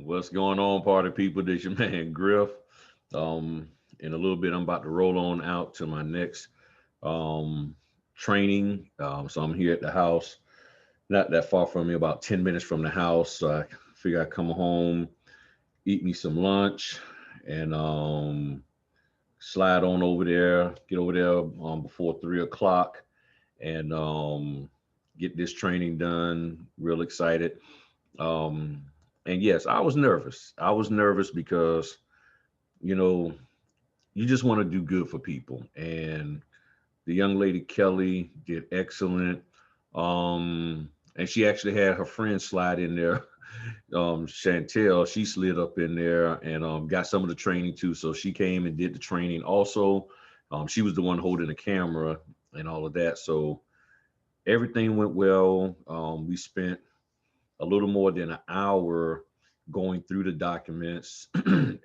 What's going on, party people? This your man Griff. In a little bit, I'm about to roll on out to my next um, training. So I'm here at the house, not that far from me, about 10 minutes from the house. So I figure I come home, eat me some lunch, and slide on over there, get over there before 3 o'clock, and get this training done. Real excited. Um, and yes, I was nervous. I was nervous because you know you just want to do good for people, and the young lady Kelly did excellent. And she actually had her friend slide in there. Chantel, she slid up in there and got some of the training too. So she came and did the training also. She was the one holding the camera and all of that. So everything went well. We spent a little more than an hour going through the documents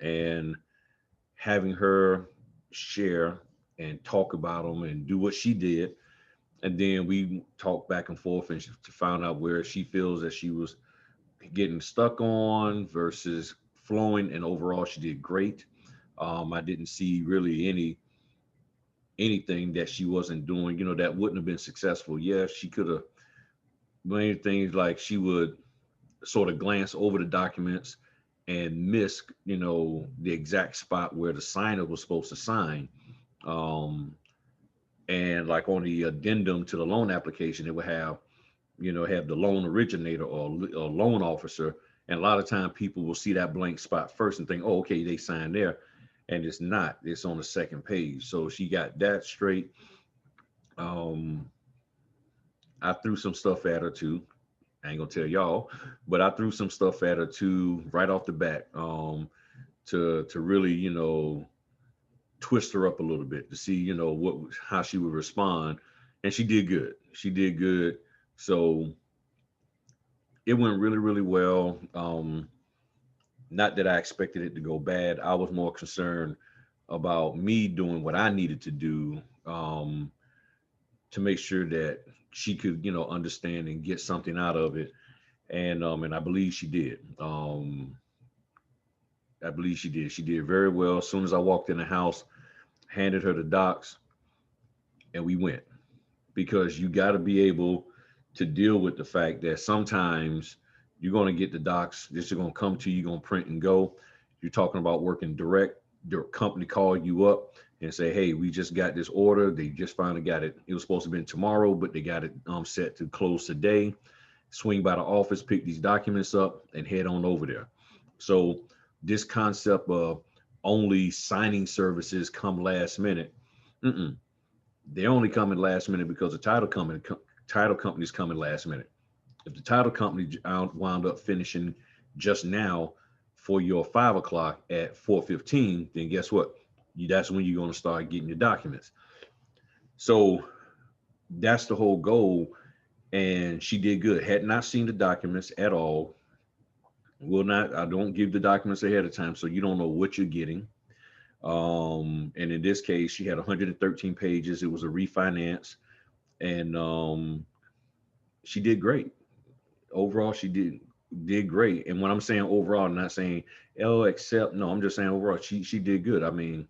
and having her share and talk about them and do what she did. And then we talked back and forth and to find out where she feels that she was getting stuck on versus flowing. And overall, she did great. I didn't see really anything that she wasn't doing, that wouldn't have been successful. Yeah, she could have made things like she would sort of glance over the documents and miss, the exact spot where the signer was supposed to sign. Um, and like on the addendum to the loan application, it would have the loan originator or loan officer. And a lot of time people will see that blank spot first and think, oh, okay, they signed there. And it's not, it's on the second page. So she got that straight. Um, I threw some stuff at her too. I ain't gonna tell y'all, but I threw some stuff at her too right off the bat, to really, twist her up a little bit to see, what how she would respond, and she did good. She did good. So it went really, really well. Not that I expected it to go bad. I was more concerned about me doing what I needed to do, to make sure that she could, understand and get something out of it. And I believe she did. I believe she did. She did very well. As soon as I walked in the house, handed her the docs, and we went, because you got to be able to deal with the fact that sometimes you're going to get the docs. This is going to come to you, going to print and go. You're talking about working direct. Your company call you up and say, "Hey, we just got this order. They just finally got it. It was supposed to be tomorrow, but they got it set to close today. Swing by the office, pick these documents up, and head on over there." So this concept of only signing services come last minute, mm-mm. They only come in last minute because the title company's coming last minute. If the title company wound up finishing just now for your 5 o'clock at 4:15, then guess what? That's when you're going to start getting your documents. So that's the whole goal. And she did good. Had not seen the documents at all. Will not. I don't give the documents ahead of time, so you don't know what you're getting. And in this case, she had 113 pages. It was a refinance, and she did great. Overall, she did great. And when I'm saying overall, I'm not saying oh, except no, I'm just saying overall, she did good. I mean,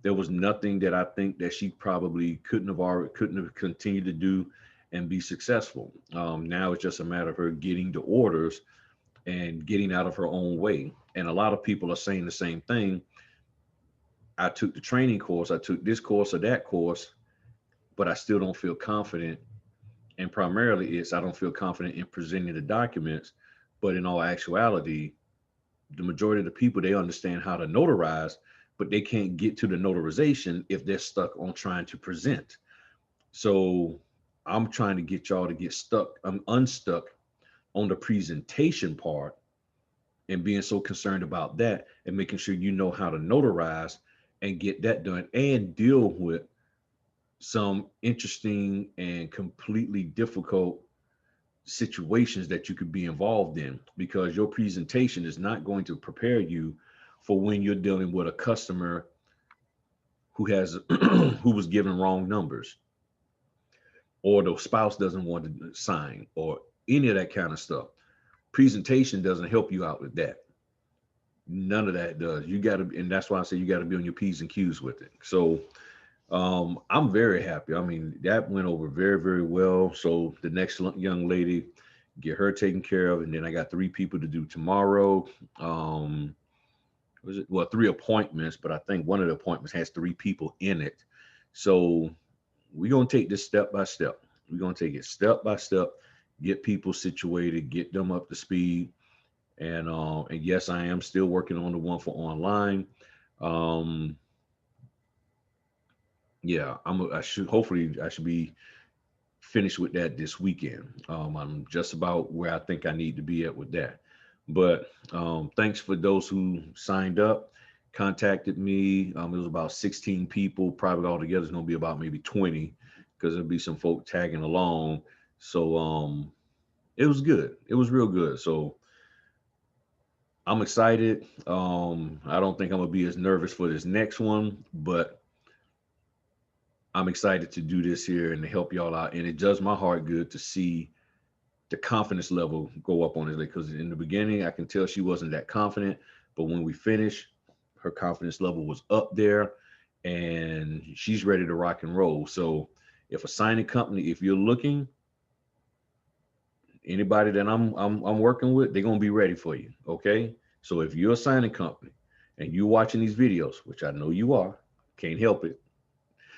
there was nothing that I think that she probably couldn't have continued to do and be successful. Now it's just a matter of her getting the orders and getting out of her own way. And a lot of people are saying the same thing. I took the training course, I took this course or that course, but I still don't feel confident. And primarily, it's I don't feel confident in presenting the documents. But in all actuality, the majority of the people, they understand how to notarize, but they can't get to the notarization if they're stuck on trying to present. So I'm trying to get y'all to get stuck, I'm unstuck on the presentation part, and being so concerned about that and making sure you know how to notarize and get that done and deal with some interesting and completely difficult situations that you could be involved in, because your presentation is not going to prepare you for when you're dealing with a customer who has who was given wrong numbers, or the spouse doesn't want to sign, or any of that kind of stuff. Presentation doesn't help you out with that. None of that does. You got to, and that's why I say you got to be on your P's and Q's with it. So I'm very happy. I mean, that went over very, very well. So the next young lady, get her taken care of, and then I got 3 people to do tomorrow. Um, was it, well, 3 appointments, but I think one of the appointments has 3 people in it. So we're gonna take this step by step. We're gonna take it step by step, get people situated, get them up to speed. And yes, I am still working on the one for online. Um, yeah, I should hopefully I should be finished with that this weekend. I'm just about where I think I need to be at with that. But thanks for those who signed up, contacted me. It was about 16 people. Probably altogether it's going to be about maybe 20 because there'll be some folk tagging along. So it was good. It was real good. So I'm excited. I don't think I'm going to be as nervous for this next one, but I'm excited to do this here and to help y'all out. And it does my heart good to see the confidence level go up on it, because in the beginning I can tell she wasn't that confident, but when we finished, her confidence level was up there and she's ready to rock and roll. So if a signing company, if you're looking, anybody that I'm working with, they're gonna be ready for you. Okay. So if you're a signing company and you're watching these videos, which I know you are, can't help it,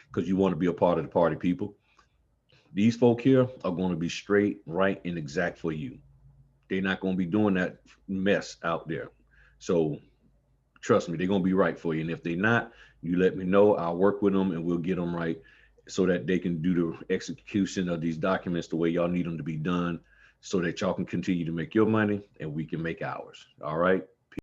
because you want to be a part of the party, people. These folk here are going to be straight, right, and exact for you. They're not going to be doing that mess out there. So trust me, they're going to be right for you. And if they're not, you let me know. I'll work with them and we'll get them right so that they can do the execution of these documents the way y'all need them to be done, so that y'all can continue to make your money and we can make ours. All right.